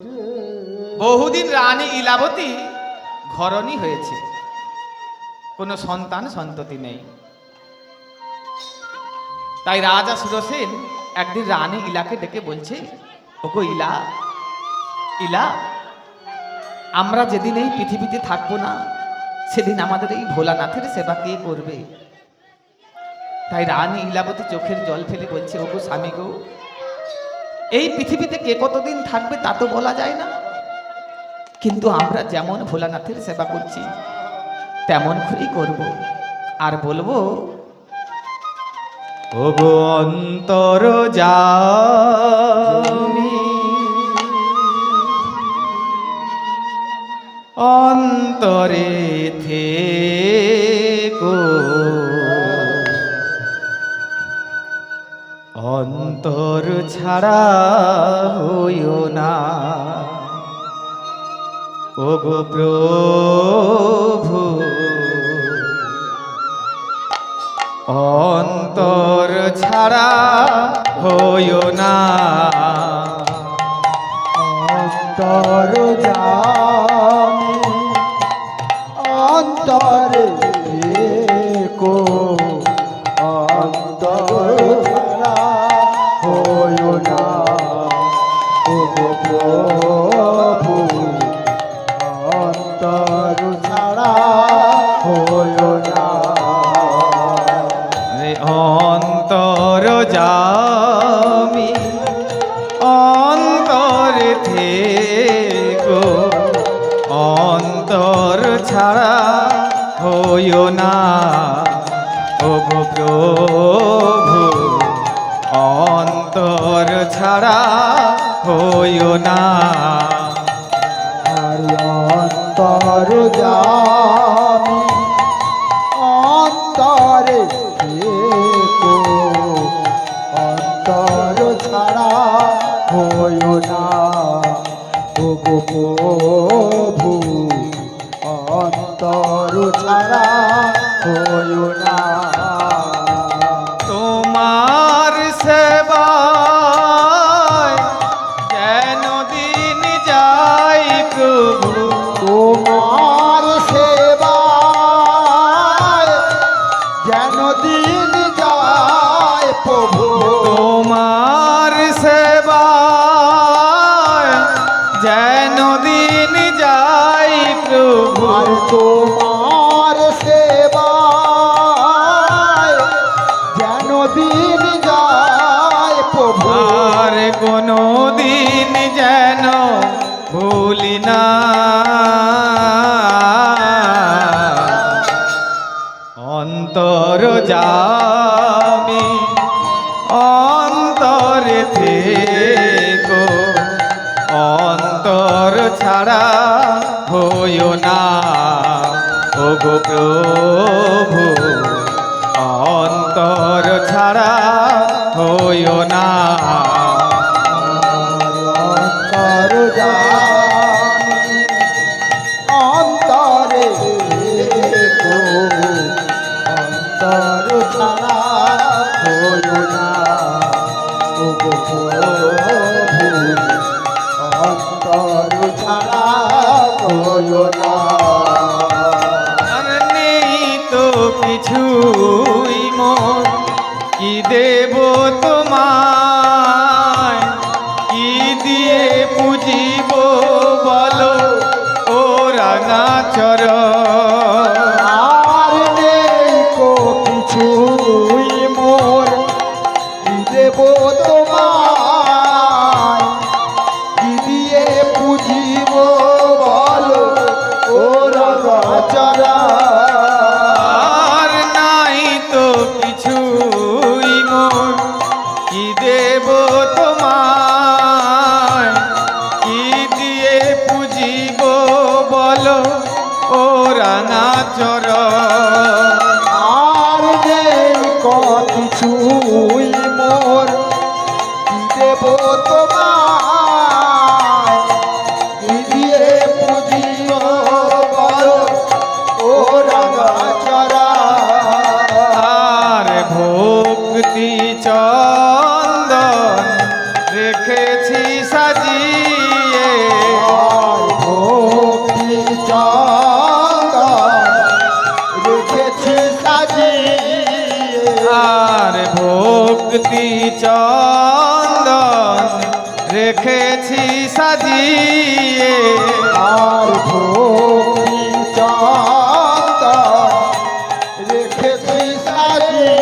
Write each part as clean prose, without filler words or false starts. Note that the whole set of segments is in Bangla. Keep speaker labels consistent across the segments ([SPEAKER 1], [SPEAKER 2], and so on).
[SPEAKER 1] বহুদিন রানী ইলাবতী ঘরণী হয়েছে, কোনো সন্তান সন্ততি নেই। তাই রাজা সুরসেন একদিন রানী ইলাকে ডেকে বলছে, ওগো ইলা, ইলা, আমরা যেদিন এই পৃথিবীতে থাকবো না সেদিন আমাদের এই ভোলানাথের সেবা কে করবে? তাই রানী ইলাবতী চোখের জল ফেলে বলছে, ওগো স্বামী গো, এই পৃথিবীতে কে কতদিন থাকবে তা তো বলা যায় না, কিন্তু আমরা যেমন ভোলানাথের সেবা করছি তেমন করেই করব। আর বলবো, ওগো অন্তর যামি, অন্তরে থেকো, অন্তর ছাড়া হইও না, ওগো প্রভু অন্তর ছাড়া হইও না।
[SPEAKER 2] অন্তর জানি অন্তরে থেকো, অন্তর ছাড়া হইও না, ওগো প্রভু অন্তর ছাড়া হইও না।
[SPEAKER 1] অন্তর যামি, অন্তরে থেকো, অন্তর ছাড়া হইও না, ওগো প্রভু অন্তর ছাড়া হইও না।
[SPEAKER 2] আর অন্তর জামি অন্তরে থেকো, অন্তর ছাড়া হইও না, ওগো প্রভু অন্তর ছাড়া হইও না।
[SPEAKER 1] তোমার সেবায় যেন দিন যাই প্রভু,
[SPEAKER 2] তোমার সেবায় যেন দিন যায় প্রভু,
[SPEAKER 1] তোমার সেবায় যেন দিন যাই প্রভু,
[SPEAKER 2] আর তোমার সেবায় যেন দিন যায় প্রভু,
[SPEAKER 1] আর কোনো দিন যেন ভুলি না। অন্তর যামি, অন্তরে থেকো, অন্তর ছাড়া হইও না, ওগো প্রভু অন্তর ছাড়া হইও না।
[SPEAKER 2] অন্তর জানি অন্তরে থেকো, অন্তর ছাড়া হইও না, ওগো প্রভু অন্তর ছাড়া হইও না।
[SPEAKER 1] আর নেই তো কিছুই মোর, কি দেব তোমায়, কি দিয়ে পুজিব বলো ও রাঙা চরণ।
[SPEAKER 2] আর নেই কো কিছুই মোর, কি দেব তোমায়, কি দিয়ে পুজিব বলো ও রাজা।
[SPEAKER 1] আর নাই তো কিছুই মোর, কি দেব তোমায়, কি দিয়ে পুজিব বলো ও রাঙা চরণ।
[SPEAKER 2] আর নেই কো কিছুই মোর, কি দেব তোমায়, কি দিয়ে পুজিব বলো ও রাজা।
[SPEAKER 1] আর ভক্তি চন্দন রেখেছি সাজিয়ে, সাজিয়ে
[SPEAKER 2] আর ভক্তি চন্দন রেখেছি সাজিয়ে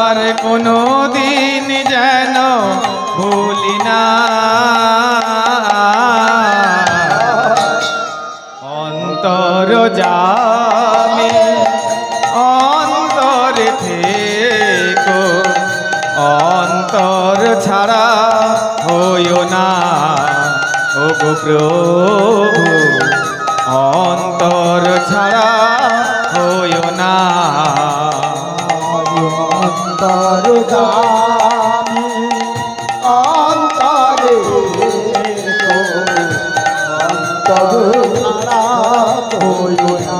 [SPEAKER 1] আর কোনো দিন যেন ভুলি না অন্তর জামে অন্তর থেকো অন্তর ছাড়া হইও না ও গো প্রভু অন্তর ছাড়া হইও না
[SPEAKER 2] অন্তর জামি অন্তরে অন্তর ছাড়া হইও না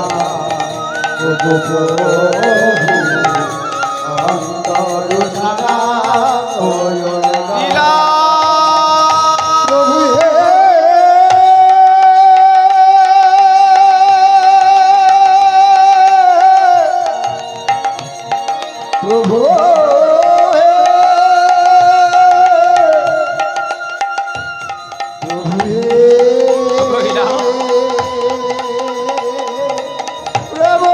[SPEAKER 2] ও গো প্রভু অন্তর ছাড়া হইও না
[SPEAKER 1] ইলা
[SPEAKER 2] প্রভু হে প্রভু হে প্রভু হে
[SPEAKER 1] কহিলা।
[SPEAKER 2] প্রভু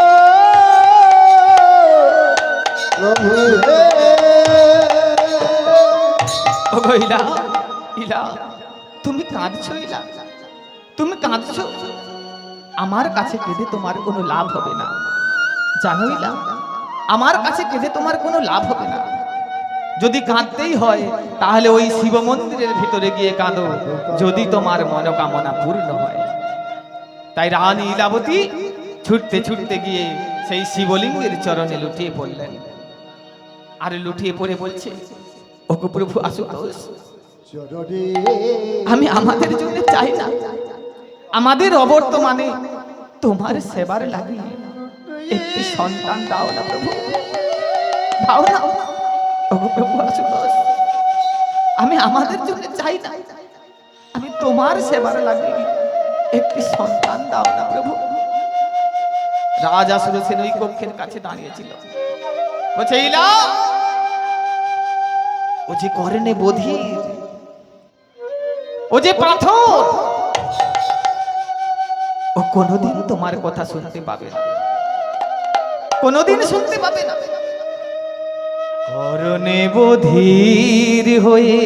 [SPEAKER 2] প্রভু হে
[SPEAKER 1] ও গো ইলা ইলা তুমি কাঁদছো ইলা তুমি কাঁদছো আমার কাছে কেঁদে তোমার কোনো লাভ হবে না জানো ইলা আমার কাছে কেঁদে তোমার কোনো লাভ হবে না যদি কাঁদতেই হয় তাহলে ওই শিব মন্দিরের ভিতরে গিয়ে কাঁদো যদি তোমার মনোকামনা পূর্ণ হয় তাই রানী ইলাবতী ছুটতে ছুটতে গিয়ে সেই শিবলিঙ্গের চরণে লুটিয়ে পড়লেন আর লুটিয়ে পড়ে বলছে ওগো প্রভু আশুতোষ
[SPEAKER 2] চরণে
[SPEAKER 1] আমি আমাদের জন্য চাই না আমাদের অবর্তমানে তোমার সেবার লাগে একটি সন্তান দাও না প্রভু দাও না ওগো প্রভু আশুতোষ আমি আমাদের জন্য চাই না আমি তোমার সেবার লাগে একটি সন্তান দাও না প্রভু রাজা সুরসেন ওই কক্ষের কাছে দাঁড়িয়েছিল বলছে ইলা ও যে কর্ণে বধির ও যে পাথর ও কোনোদিন তোমার কথা শুনতে পাবে না কোনোদিন শুনতে পাবে না কর্ণে বধির হয়ে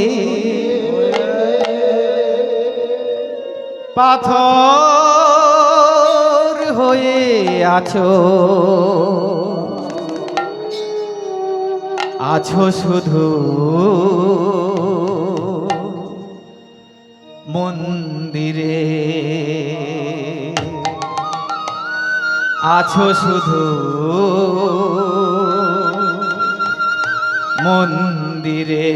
[SPEAKER 1] পাথর হয়ে আছো আছো শুধু মন্দিরে আছো শুধু মন্দিরে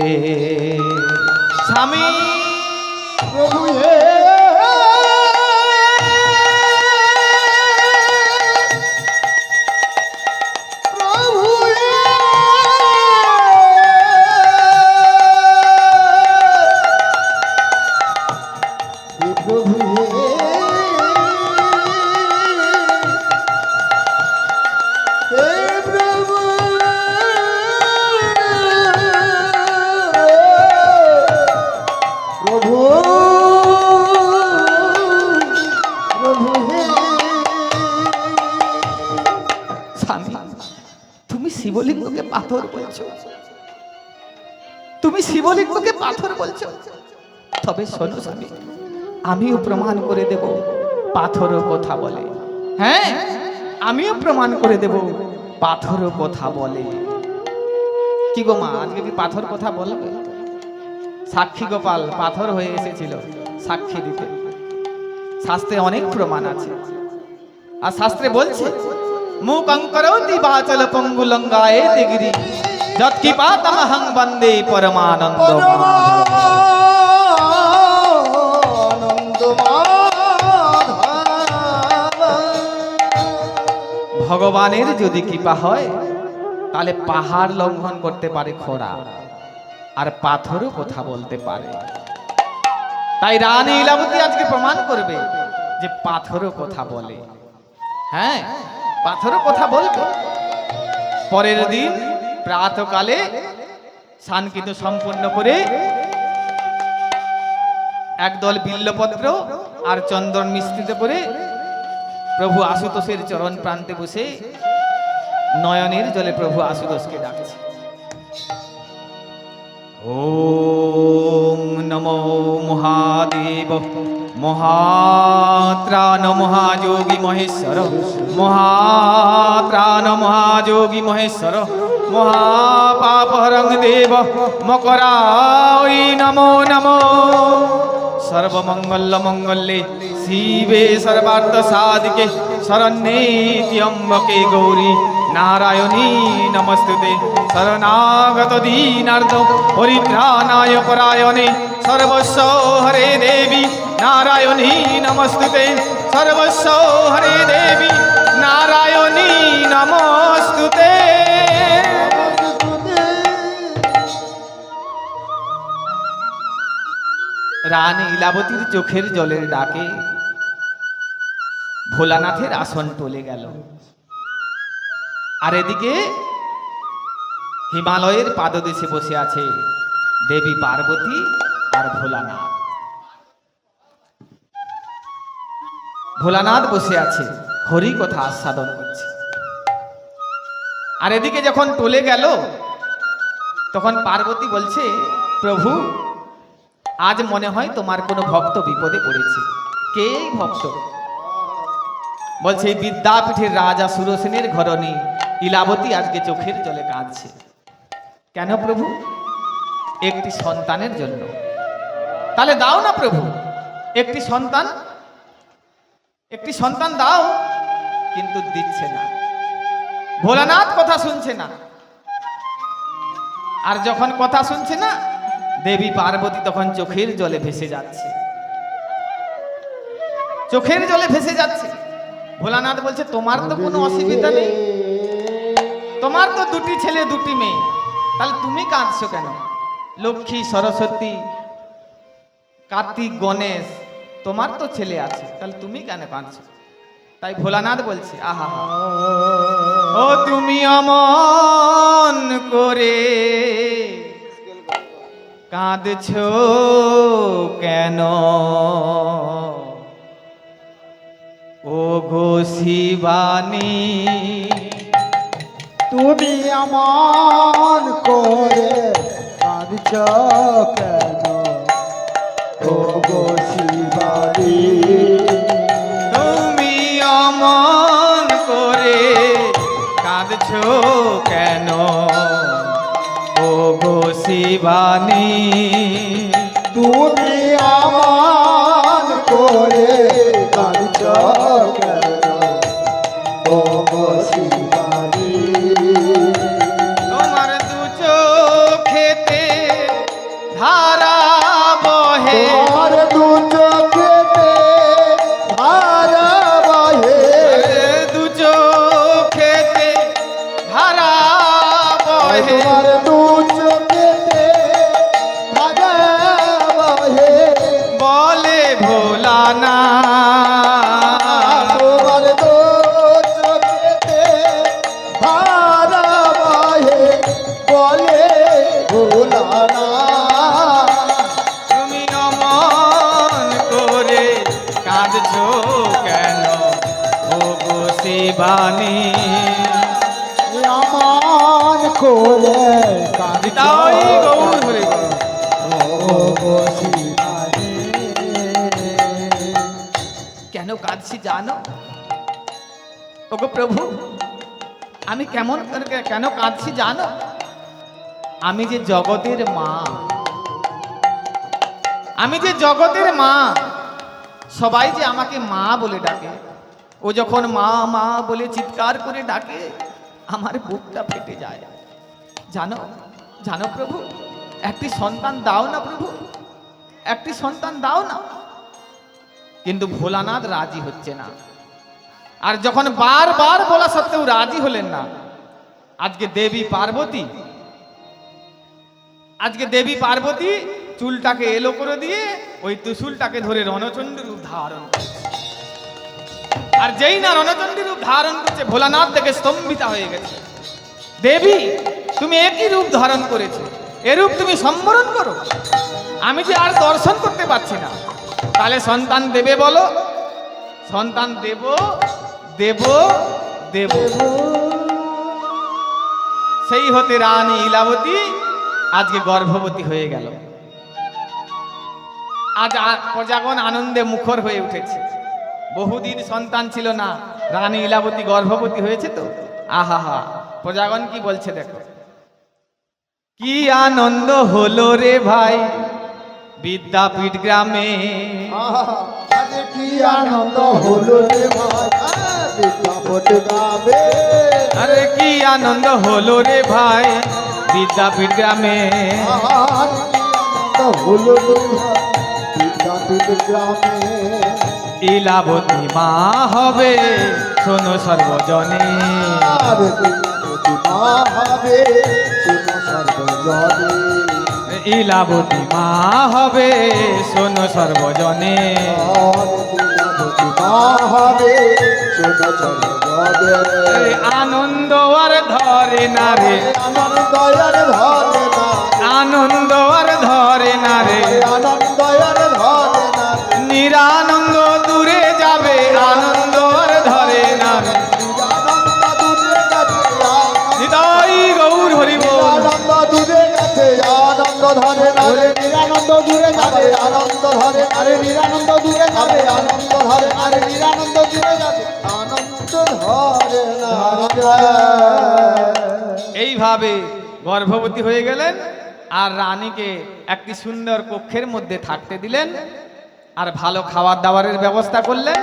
[SPEAKER 1] স্বামী
[SPEAKER 2] প্রভু হে প্রভু হে হে প্রভু হে হে প্রভু প্রভু প্রভু হে
[SPEAKER 1] স্বামী তুমি শিবলিঙ্গকে পাথর বলছো তুমি শিবলিঙ্গকে পাথর বলছো তবে শোনো স্বামী আমিও প্রমাণ করে দেব পাথরও কথা বলে হ্যাঁ আমিও প্রমাণ করে দেব পাথরও কথা বলে কি গো মা আজকে কি পাথর কথা বলবে সাক্ষী গোপাল পাথর হয়ে এসেছিল সাক্ষী দিতে শাস্ত্রে অনেক প্রমাণ আছে আর শাস্ত্রে বলছে মুখ অঙ্করৌতি বাচল পঙ্গুলঙ্গায়ে তেগিরি যৎকি পাতমহং বন্দে পরমানন্দ
[SPEAKER 2] আনন্দ মাধব
[SPEAKER 1] ভগবানের যদি কৃপা হয় তাহলে পাহাড় লঙ্ঘন করতে পারে খোড়া আর পাথরও কথা বলতে পারে তাই রানী ইলাবতী আজকে প্রমাণ করবে যে পাথরও কথা বলে হ্যাঁ পাথরও কথা বলবে পরের দিন প্রাতকালে স্নান কিন্তু সম্পন্ন করে একদল বিল্লপত্র আর চন্দন মিশ্রিত করে প্রভু আশুতোষের চরণ প্রান্তে বসে নয়নের জলে প্রভু আশুতোষকে ডাকছে। ওম নমো মহাদেব মহাত্রাণ মহাযোগী মহেশ্বর, মহাত্রাণ মহাযোগী মহেশ্বর, মহাপাপহরং দেব মকরায় নমো নমো। সর্বমঙ্গল মঙ্গলে শিবে সর্বার্থ সাধিকে শরণ্যে ত্র্যম্বকে গৌরী নারায়ণী নমস্তুতে। শরণাগত দীনার্থ পরিত্রাণায় পরায়ণে সর্বস্ব হরে দেবী নারায়ণী নমস্তুতে। সর্বস্ব হরে দেবী নারায়ণী নমস্তুতে। রানী ইলাবতীর চোখের জলের ডাকে ভোলানাথের আসন টলে গেল। আর এদিকে হিমালয়ের পাদদেশে বসে আছে দেবী পার্বতী আর ভোলানাথ। ভোলানাথ বসে আছে, হরি কথা আস্বাদন করছে। আর এদিকে যখন টলে গেল তখন পার্বতী বলছে, প্রভু আজ মনে হয় তোমার কোনো ভক্ত বিপদে পড়েছে। কে এই ভক্ত? বলছে বিদ্যাপীঠের রাজা সুরসেনের ঘরণী ইলাবতী আজকে চোখের জলে কাঁদছে। কেন প্রভু? একটি সন্তানের জন্য। তাহলে দাও না প্রভু একটি সন্তান, একটি সন্তান দাও। কিন্তু দিচ্ছে না, ভোলানাথ কথা শুনছে না। আর যখন কথা শুনছে না, দেবী পার্বতী তখন চোখের জলে ভেসে যাচ্ছে, চোখের জলে ভেসে যাচ্ছে। ভোলানাথ বলছে, তোমার তো কোনো অসুবিধা নেই, তোমার তো দুটি ছেলে দুটি মেয়ে, তাহলে তুমি কাঁদছো কেন? লক্ষ্মী সরস্বতী কার্তিক গণেশ তোমার তো ছেলে আছে, তাহলে তুমি কেন কাঁদছো? তাই ভোলানাথ বলছে, আহা ও তুমি অমন করে কাঁদছো কেন? ও গো শিবানী
[SPEAKER 2] তুমি আমার করে কাঁদছ কেন? ও গো শিবানী
[SPEAKER 1] তুমি অমন করে কাঁদছো কেন? ও গো শিবানী
[SPEAKER 2] তুমি আমার করে কাঁদছ কেন? ও গো শিবানী
[SPEAKER 1] তোমার দু চোখেতে ধারা বহে,
[SPEAKER 2] তোমার দু চোখেতে ধারা বহে,
[SPEAKER 1] দু চোখেতে ধারা বহে,
[SPEAKER 2] তোমার দু চোখেতে ধারা বহে,
[SPEAKER 1] বলে ভোলানা
[SPEAKER 2] তোমার দু চোখেতে ধারা বহে, বলে ভোলানা
[SPEAKER 1] তুমি অমন করে কাঁদছো কেন? ও গো শিবানী
[SPEAKER 2] আমার করে কাঁদছ
[SPEAKER 1] তাই গৌর হরে গৌর।
[SPEAKER 2] ও গো শিবানী
[SPEAKER 1] কেন কাঁদছি জানো? ওগো প্রভু আমি কেমন কেন কাঁদছি জানো? আমি যে জগতের মা, আমি যে জগতের মা, সবাই যে আমাকে মা বলে ডাকে। ও যখন মা মা বলে চিৎকার করে ডাকে, আমার বুকটা ফেটে যায়। জানো জানো প্রভু, একটি সন্তান দাও না প্রভু, একটি সন্তান দাও না। কিন্তু ভোলানাথ রাজি হচ্ছে না। আর যখন বারবার বলা সত্ত্বেও রাজি হলেন না, আজকে দেবী পার্বতী চুলটাকে এলো করে দিয়ে ওই ত্রিশূলটাকে ধরে রণচণ্ডী রূপ ধারণ করেছে। আর যেই না রণচণ্ডী রূপ ধারণ করছে, ভোলানাথ থেকে স্তম্ভিতা হয়ে গেছে। দেবী তুমি একই রূপ ধারণ করেছো, এরূপ তুমি সম্বরণ করো। আমি যে আর দর্শন করতে পারছি না, তাহলে সন্তান দেবে বলো? সন্তান দেব দেব দেব। সেই হতে রানী ইলাবতী আজকে গর্ভবতী হয়ে গেল। আজ প্রজাগণ আনন্দে মুখর হয়ে উঠেছে। বহুদিন সন্তান ছিল না, রানী ইলাবতী গর্ভবতী হয়েছে তো আহা, প্রজাগণ কি বলছে দেখো। কি আনন্দ হলো রে ভাই বিদ্যাপীঠ গ্রামে,
[SPEAKER 2] আজ কি আনন্দ হলো রে ভাই বিদ্যাপীঠ গ্রামে।
[SPEAKER 1] আরে কি আনন্দ হলো রে ভাই বিদ্যাপীঠ গ্রামে।
[SPEAKER 2] আজ কি আনন্দ হলো রে ভাই বিদ্যাপীঠ গ্রামে।
[SPEAKER 1] ইলাবতী মা হবে শোনো সর্বজনে,
[SPEAKER 2] আর ইলাবতী মা হবে শোনো সর্বজনে।
[SPEAKER 1] ইলাবতী মা হবে শোনো সর্বজনে।
[SPEAKER 2] আর ইলাবতী মা হবে শোনো সর্বজনে।
[SPEAKER 1] আনন্দ আর ধরে না রে,
[SPEAKER 2] আনন্দ আর ধরে না,
[SPEAKER 1] আনন্দ আর ধরে না রে,
[SPEAKER 2] আনন্দ আর ধরে না,
[SPEAKER 1] নিরানন্দ দূরে যাবে আনন্দ আর ধরে না রে।
[SPEAKER 2] আনন্দ দূরে গেছে,
[SPEAKER 1] হৃদয় গৌর হরি বল।
[SPEAKER 2] আনন্দ দূরে গেছে, আনন্দ ধরে না রে, নিরানন্দ দূরে যাবে, আনন্দ ধরে না রে, নিরানন্দ দূরে যাবে, আনন্দ ধরে না রে, নিরানন্দ দূরে যাবে, আনন্দ ধরে না রে।
[SPEAKER 1] এইভাবে গর্ভবতী হয়ে গেলেন আর রানীকে একটি সুন্দর কক্ষের মধ্যে থাকতে দিলেন, আর ভালো খাবার দাবারের ব্যবস্থা করলেন,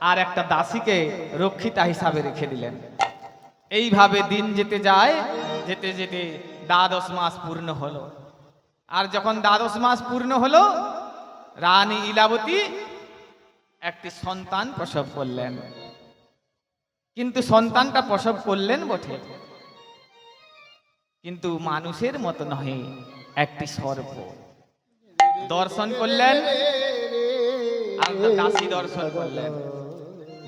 [SPEAKER 1] আর একটা দাসীকে রক্ষিতা হিসাবে রেখে দিলেন। এইভাবে দিন যেতে যায়, যেতে যেতে দ্বাদশ মাস পূর্ণ হলো। আর যখন দ্বাদশ মাস পূর্ণ হলো, রানী ইলাবতী একটি সন্তান প্রসব করলেন। কিন্তু সন্তানটা প্রসব করলেন বটে, কিন্তু মানুষের মতো নহে, একটি সর্প দর্শন করলেন। আর দাসী দর্শন করলেন।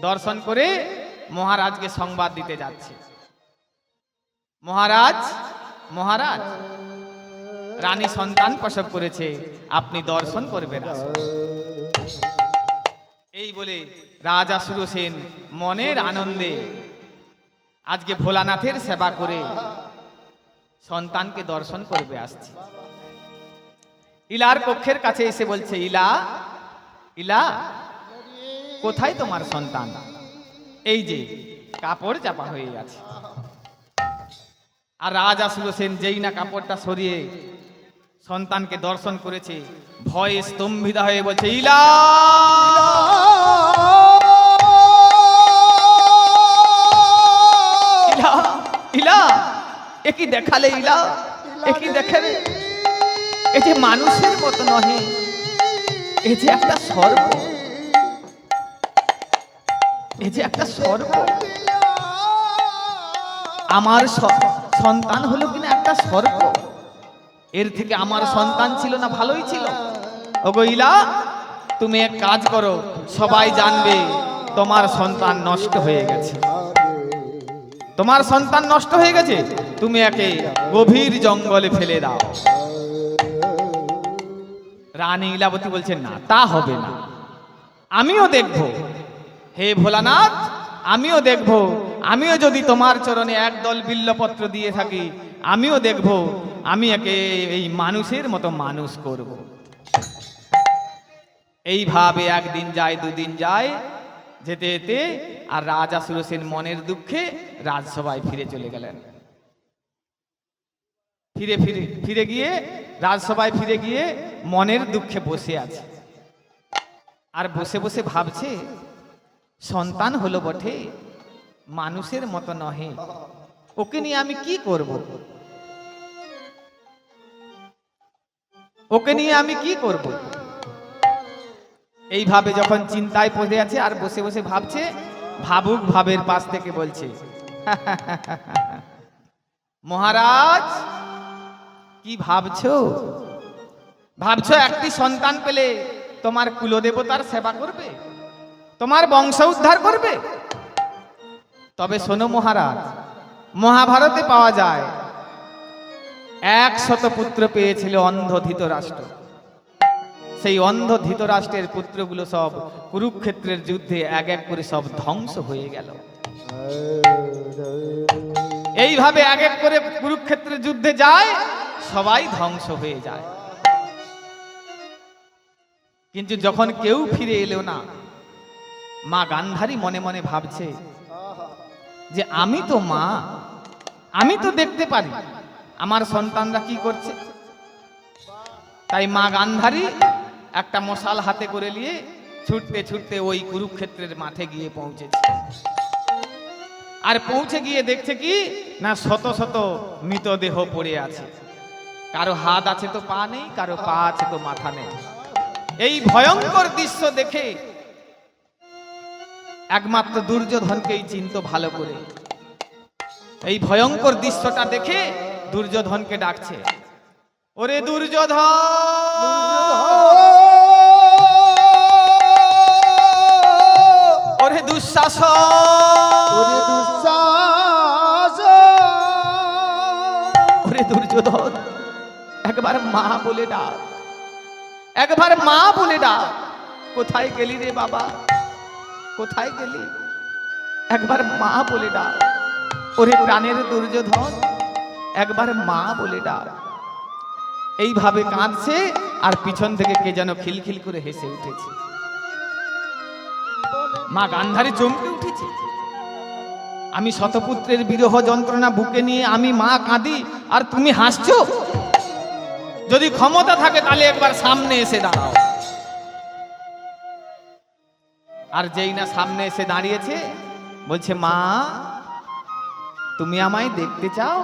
[SPEAKER 1] দর্শন করে মহারাজকে সংবাদ দিতে যাচ্ছে। মহারাজ, মহারাজ, রানী সন্তান প্রসব করেছে, আপনি দর্শন করবেন আসুন। এই বলে রাজা সুরসেন মনের আনন্দে আজকে ভোলানাথের সেবা করে সন্তানকে দর্শন করবে আসছে। ইলার কক্ষের কাছে এসে বলছে, ইলা, ইলা, কোথায় তোমার সন্তান? এই যে কাপড় চাপা হয়ে আছে। আর রাজা সুরসেন যেই না কাপড়টা সরিয়ে সন্তানকে দর্শন করেছে, ভয়ে স্তম্ভিত হয়ে বলছে, ইলা, ইলা, ইলা, এ কি দেখালে ইলা, এ কি দেখালে? এ যে মানুষের মতো নহে, এ যে একটা সর্প, এ যে একটা সর্প। আমার সন্তান হলো কিনা একটা সর্প, এর থেকে আমার সন্তান ছিল না ভালোই ছিল। ওগো ইলা, তুমি এক কাজ করো, সবাই জানবে তোমার সন্তান নষ্ট হয়ে গেছে, তোমার সন্তান নষ্ট হয়ে গেছে, তুমি একে গভীর জঙ্গলে ফেলে দাও। রানী ইলাবতী বলছেন, না, তা হবে না, আমিও দেখব, হে ভোলানাথ, আমিও দেখব, আমিও যদি তোমার চরণে একদল বিল্লপত্র দিয়ে থাকি, আমিও দেখব, আমি একে এই মানুষের মতো মানুষ করব। এইভাবে একদিন যায়, দুদিন যায়, যেতে যেতে আর রাজা সুরসেন মনের দুঃখে রাজসভায় ফিরে চলে গেলেন। ফিরে ফিরে ফিরে গিয়ে রাজসভায় ফিরে গিয়ে মনের দুঃখে বসে আছে। আর বসে বসে ভাবছে, সন্তান হলো বটে, মানুষের মতো নহে, ওকে নিয়ে আমি কি করব, ওকে নিয়ে আমি কি করব। এইভাবে যখন চিন্তায় পড়ে আছে আর বসে বসে ভাবছে, ভাবুক ভাবের পাশ থেকে বলছে, মহারাজ, কি ভাবছো? ভাবছো একটি সন্তান পেলে তোমার কুলদেবতার সেবা করবে, তোমার বংশ উদ্ধার করবে? তবে শোনো মহারাজ, মহাভারতে পাওয়া যায় 100 পুত্র পেয়েছিল অন্ধ ধৃতরাষ্ট্র। সেই অন্ধ ধৃতরাষ্ট্রের পুত্রগুলো সব কুরুক্ষেত্রের যুদ্ধে এক এক করে সব ধ্বংস হয়ে গেল। এইভাবে এক এক করে কুরুক্ষেত্রের যুদ্ধে যায়, সবাই ধ্বংস হয়ে যায়। কিন্তু যখন কেউ ফিরে এলো না, মা গান্ধারী মনে মনে ভাবছে যে আমি তো মা, আমি তো দেখতে পারি আমার সন্তানরা কি করছে। তাই মা গান্ধারী একটা মশাল হাতে করে নিয়ে ছুটতে ছুটতে ওই কুরুক্ষেত্রের মাঠে গিয়ে পৌঁছেছে। আর পৌঁছে গিয়ে দেখছে কি না, শত শত মৃতদেহ পড়ে আছে। কারো হাত আছে তো পা নেই, কারো পা আছে তো মাথা নেই। এই ভয়ঙ্কর দৃশ্য দেখে একমাত্র দুর্যোধনকেই চিনতো ভালো করে। এই ভয়ঙ্কর দৃশ্যটা দেখে দুর্যোধনকে ডাকছে, ওরে দুর্যোধন, ওরে দুঃশাসন,
[SPEAKER 2] ওরে দুঃশাসন,
[SPEAKER 1] ওরে দুর্যোধন, একবার মা বলে ডাক, একবার মা বলে ডাক। কোথায় গেলি রে বাবা, কোথায় গেলি? একবার মা বলে ডাক। ওরে প্রাণের দুর্যোধন, একবার মা বলে ডাক। এইভাবে কাঁদছে, আর পিছন থেকে কে যেন খিলখিল করে হেসে উঠেছে। মা গান্ধারী চমকে উঠেছে। আমি শতপুত্রের বিরহ যন্ত্রণা বুকে নিয়ে আমি মা কাঁদি, আর তুমি হাসছো? যদি ক্ষমতা থাকে তাহলে একবার সামনে এসে দাঁড়াও। আর যেই না সামনে এসে দাঁড়িয়েছে, বলছে মা তুমি আমায় দেখতে চাও?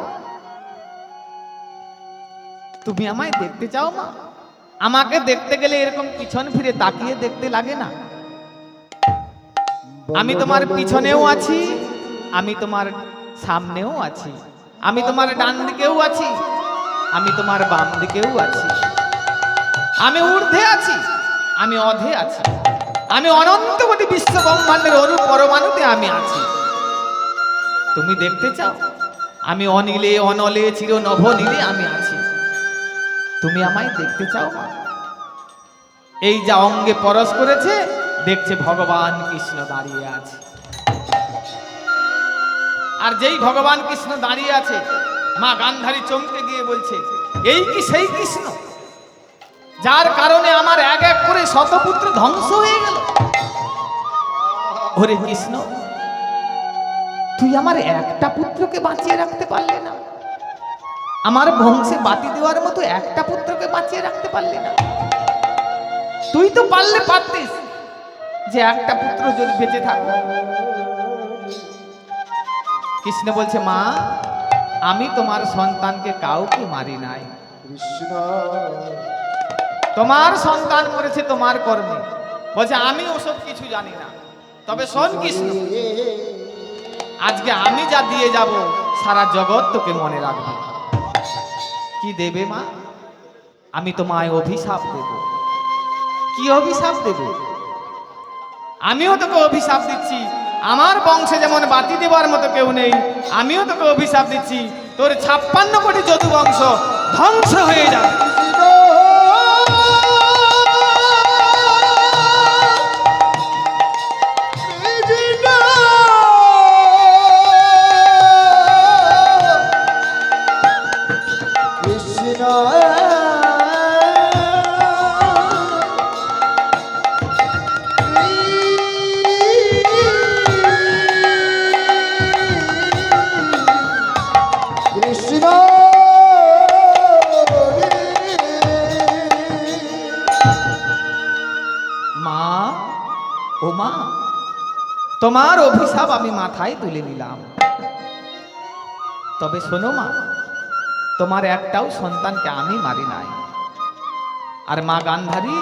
[SPEAKER 1] তুমি আমায় দেখতে চাও মা? আমাকে দেখতে গেলে এরকম পিছন ফিরে তাকিয়ে দেখতে লাগে না। আমি তোমার পিছনেও আছি, আমি তোমার সামনেও আছি, আমি তোমার ডান দিকেও আছি, আমি তোমার বাম দিকেও আছি, আমি ঊর্ধ্বে আছি, আমি অধে আছি, আমি অনন্ত কোটি বিশ্ব ব্রহ্মাণ্ডের অণু পরমাণুতে আমি আছি। তুমি দেখতে চাও? আমি অনিলে অনলে চির নভ নীলে আমি আছি। তুমি আমায় দেখতে চাও মা? এই যা অঙ্গে পরশ করেছে, দেখছে ভগবান কৃষ্ণ দাঁড়িয়ে আছে। আর যেই ভগবান কৃষ্ণ দাঁড়িয়ে আছে, মা গান্ধারী চমকে গিয়ে বলছে, এই কি সেই কৃষ্ণ যার কারণে আমার এক এক করে শতপুত্র ধ্বংস হয়ে গেল? ওরে কৃষ্ণ, তুই আমার একটা পুত্রকে বাঁচিয়ে রাখতে পারলে না? আমার বংশে বাতি দেওয়ার মতো একটা পুত্রকে বাঁচিয়ে রাখতে পারলে না? তুই তো পারতিস যে একটা পুত্র যদি বেঁচে থাকো। কৃষ্ণ বলছে, মা আমি তোমার সন্তানকে কাউকে মারি নাই।
[SPEAKER 2] কৃষ্ণ
[SPEAKER 1] তোমার সন্তান করেছে তোমার কর্মে। বলছে আমি ওসব কিছু জানি না। তবে শোন কৃষ্ণ, আজকে আমি যা দিয়ে যাব সারা জগৎ তোকে মনে রাখবে। কি দেবে মা? আমি তোমায় অভিশাপ দেব। কি অভিশাপ দেবে? আমিও তোকে অভিশাপ দিচ্ছি, আমার বংশে যেমন বাতি দেবার মতো কেউ নেই, আমিও তোকে অভিশাপ দিচ্ছি, তোর 56 কোটি যদু বংশ ধ্বংস হয়ে যাবে। তোমার অভিশাপ আমি মাথায় তুলে নিলাম। তবে শোনো মা, তোমার একটাও সন্তানকে আমি মারি নাই। আর মা গান্ধারী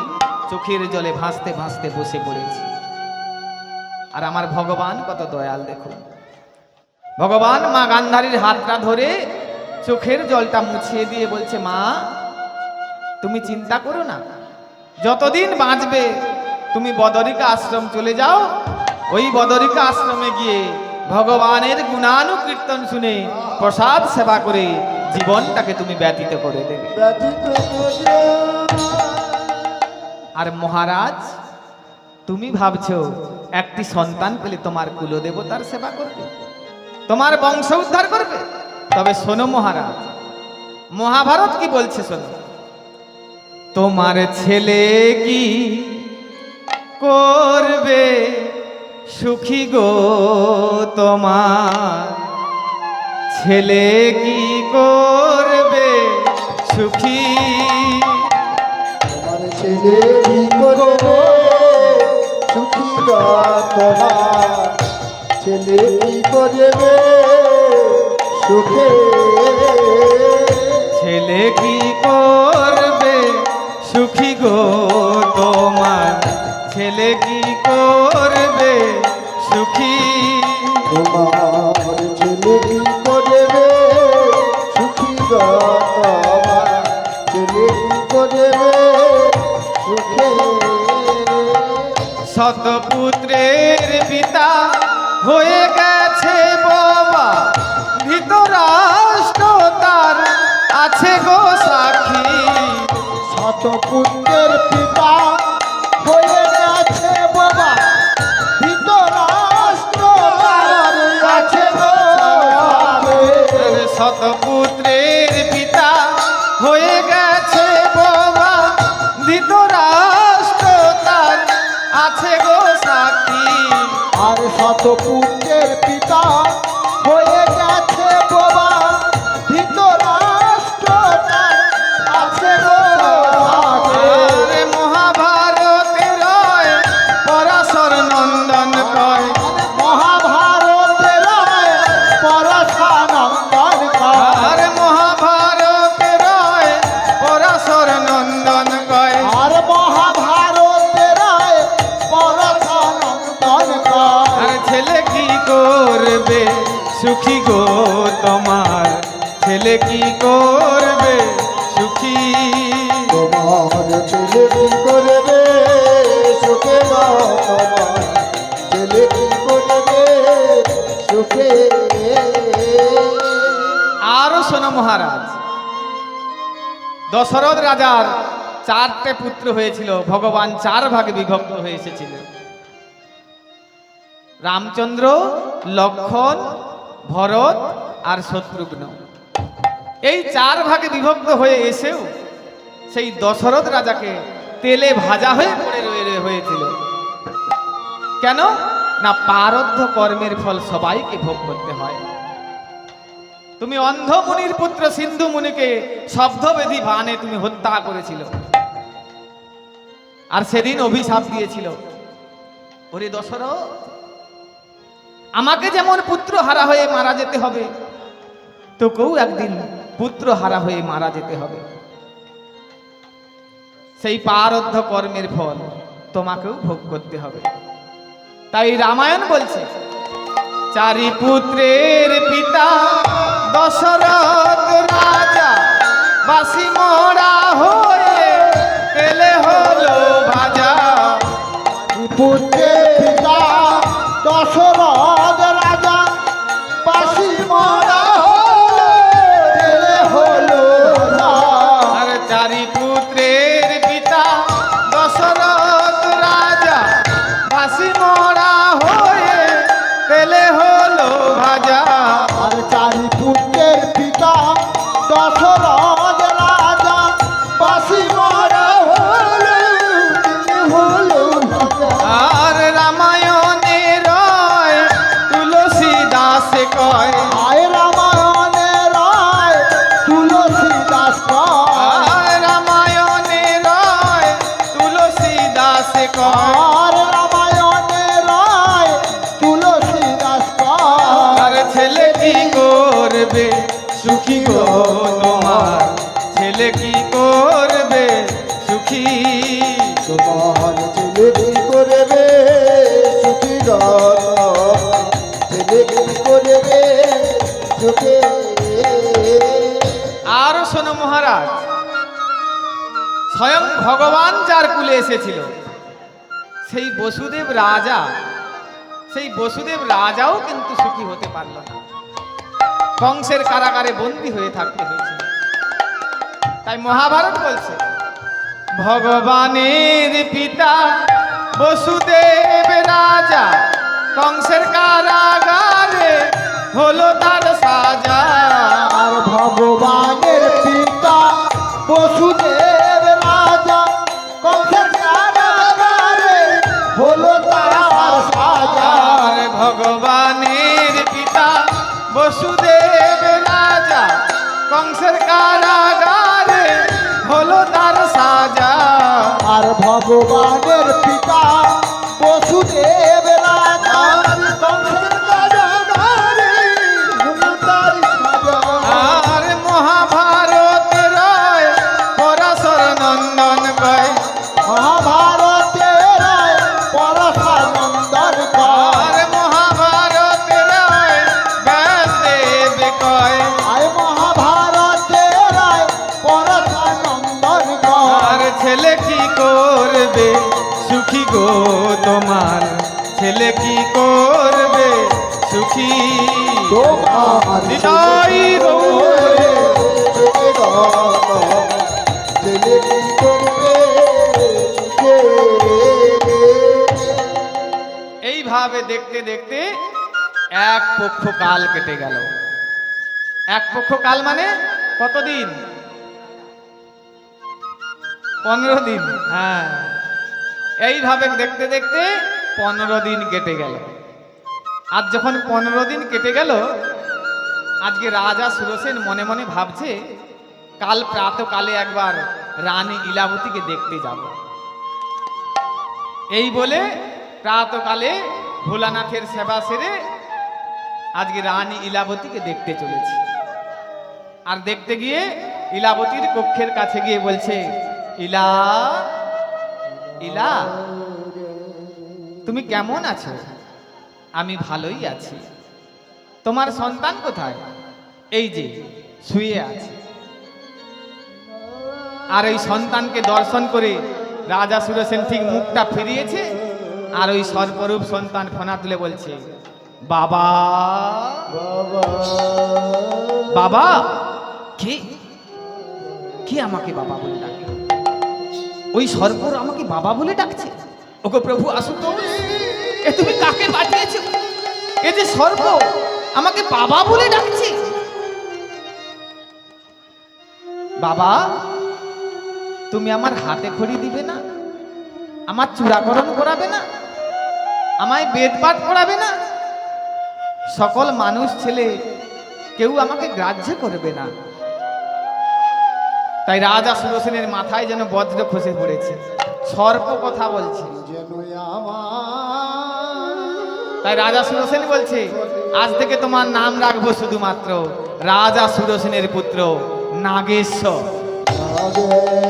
[SPEAKER 1] চোখের জলে ভাসতে ভাসতে বসে পড়েছি। আর আমার ভগবান কত দয়াল দেখুন। ভগবান মা গান্ধারীর হাতটা ধরে চোখের জলটা মুছিয়ে দিয়ে বলছে, মা তুমি চিন্তা করো না, যতদিন বাঁচবে তুমি বদরিকা আশ্রম চলে যাও। ওই বদরিকা আশ্রমে গিয়ে ভগবানের গুণানুকীর্তন শুনে প্রসাদ সেবা করে জীবনটাকে তুমি ব্যতীত করে দেবে। আর মহারাজ, তুমি ভাবছো একটি সন্তান পেলে তোমার কুলদেবতার সেবা করবে, তোমার বংশ উদ্ধার করবে? তবে শোনো মহারাজ, মহাভারত কি বলছে শোনো। তোমার ছেলে কি করবে সুখী গো, তোমার ছেলে কি করবে সুখী?
[SPEAKER 2] তোমার ছেলে কি করবে সুখী গো, তোমার ছেলে কি করবে সুখে?
[SPEAKER 1] ছেলে কি করবে সুখী গো, তোমার ছেলে কি করবে সুখী?
[SPEAKER 2] তোমার ছেলে কি করবে সুখী গো, তোমার ছেলে কি করবে সুখে?
[SPEAKER 1] শতপুত্রের পিতা হয়ে গেছে বাবা, ধৃতরাষ্ট্র তার আছে গো সাক্ষী।
[SPEAKER 2] শতপুত্রের পিতা হয়ে গেছে বাবা, ধৃতরাষ্ট্র তার আছে গো সাক্ষী।
[SPEAKER 1] শতপুত্রের পিতা হয়ে গেছে বাবা, ধৃতরাষ্ট্র তার আছে গো সাক্ষী।
[SPEAKER 2] আর শতপুত্রের পিতা হয়ে গেছে বাবা, ধৃতরাষ্ট্র তার আছে গো সাক্ষী।
[SPEAKER 1] আরে মহাভারতের পরাশর নন্দন কয়,
[SPEAKER 2] মহাভারতের পরশানন্দন কয়।
[SPEAKER 1] আরে মহাভারতের পরাশর নন্দন কয়।
[SPEAKER 2] আর মহাভারতের পরশানন্দন কয়।
[SPEAKER 1] আর ছেলে কি করবে সুখী গো, তোমার ছেলে কি করবে সুখী?
[SPEAKER 2] তোমার ছেলে কি করবে সুখে গো, তোমার ছেলে কি করবে সুখে?
[SPEAKER 1] আরো শোনো মহারাজ, দশরথ রাজার 4টে পুত্র হয়েছিল, ভগবান 4 ভাগে বিভক্ত হয়ে এসেছিল। রামচন্দ্র, লক্ষণ, ভরত আর শত্রুঘ্ন। এই 4 ভাগে বিভক্ত হয়ে এসেও সেই দশরথ রাজাকে তেলে ভাজা হয়ে পড়ে হয়েছিল। কেন না, পারদ্ধ কর্মের ফল সবাইকে ভোগ করতে হয়। তুমি অন্ধ মুনির পুত্র সিন্ধু মুনিকে শব্দবেধী বাণে তুমি হত্যা করেছিল, আর সেদিন অভিশাপ দিয়েছিল, ওরে দশরথ, আমাকে যেমন পুত্র হারা হয়ে মারা যেতে হবে, তোকেও একদিন পুত্র হারা হয়ে মারা যেতে হবে। সেই পারদ্ধ কর্মের ফল তোমাকেও ভোগ করতে হবে। তাই রামায়ণ বলছে, 4 পুত্রের পিতা দশরথ রাজা, বাসি মোড়া হয়ে তেলে হলো ভাজা।
[SPEAKER 2] পুত্রের পিতা দশরথ রাজা, বাসি মরা হলে হলো না।
[SPEAKER 1] আর 4 পুত্রের পিতা দশরথ রাজা, বাসি মোড়া হয়ে তেলে হলো ভাজা।
[SPEAKER 2] আর 4 পুত্রের পিতা দশরথ রাজা, বাসি মরা হলো না।
[SPEAKER 1] আর রামায়ণের তুলসী দাসে কয়,
[SPEAKER 2] আয় রামায়ণের রায় তুলসী দাস কয়।
[SPEAKER 1] আর রামায়ণের তুলসী দাসে কয়,
[SPEAKER 2] আর রামায়ণের রায় তুলসী দাস কয়।
[SPEAKER 1] আর ছেলে কি করবে সুখী গো, তোমার ছেলে কি করবে সুখী?
[SPEAKER 2] তোমার ছেলে কি করবে সুখী গো, ছেলে কি করবে সুখে?
[SPEAKER 1] আরো শোনো মহারাজ, স্বয়ং ভগবান যার কুলে এসেছিল, সেই বসুদেব রাজা, সেই বসুদেব রাজাও কিন্তু সুখী হতে পারল না। কংসের কারাগারে বন্দী হয়ে থাকতে হয়েছিল। তাই মহাভারত বলছে, ভগবানের পিতা বসুদেব রাজা কংসের কারাগারে হলো তার সাজা।
[SPEAKER 2] আর ভগবানের পিতা বসুদেব রাজা কংসের কারাগারে হলো তার সাজা।
[SPEAKER 1] আর ভগবানের পিতা বসুদেব রাজা কংসের কারাগারে হলো তার সাজা।
[SPEAKER 2] আর ভগবানের পিতা বসুদেব রাজা কংসের কারাগারে হলো তার সাজা।
[SPEAKER 1] আর মহাভারতের পরাশর নন্দন কয়
[SPEAKER 2] মহাভারতের পরাশর নন্দন কয়
[SPEAKER 1] আর মহাভারতের ব্যাসদেব কয়
[SPEAKER 2] আয় মহাভারতের পরাশর নন্দন কয়
[SPEAKER 1] আর ছেলে কি করবে সুখী গো তোমার ছেলে কি করবে সুখী
[SPEAKER 2] তোমার
[SPEAKER 1] হৃদয় গৌরে
[SPEAKER 2] ছেলে কি করবে
[SPEAKER 1] এইভাবে দেখতে দেখতে এক পক্ষ কাল কেটে গেল। এক পক্ষ কাল মানে কতদিন? 15 দিন। হ্যাঁ, এইভাবে দেখতে দেখতে 15 দিন কেটে গেল। আজ যখন 15 দিন কেটে গেল, আজকে রাজা সুরসেন মনে মনে ভাবছে কাল প্রাতকালে একবার রানী ইলাবতীকে দেখতে যাব। এই বলে প্রাতকালে ভোলানাথের সেবা সেরে আজকে রানী ইলাবতীকে দেখতে চলেছি। আর দেখতে গিয়ে ইলাবতীর কক্ষের কাছে গিয়ে বলছে, ইলা ইলা তুমি কেমন আছো? আমি ভালোই আছি। তোমার সন্তান কোথায়? এই যে শুয়ে আছে। আর ওই সন্তানকে দর্শন করে রাজা সুরসেন ঠিক মুখটা ফিরিয়েছে, আর ওই সর্বরূপ সন্তান ফোনা তুলে বলছে, বাবা বাবা। কে কে আমাকে বাবা বলে ডাকে? ওই সর্বর আমাকে বাবা বলে ডাকছে। ওগো প্রভু আশুতোষ, এ তুমি কাকে পাঠিয়েছো? এ যে সর্ব আমাকে বাবা বলে ডাকছে। বাবা, তুমি আমার হাতে খড়ি দিবে না? আমার চূড়াকরণ করাবে না? আমায় বেদ পাঠ করাবে না? সকল মানুষ ছেলে কেউ আমাকে গ্রাহ্য করবে না। তাই রাজা সুরসেনের মাথায় যেন বজ্র খসে পড়েছে। সর্প কথা বলছে। তাই রাজা সুরসেন বলছে, আজ থেকে তোমার নাম রাখবো শুধুমাত্র রাজা সুরসেনের পুত্র নাগেশ্বর।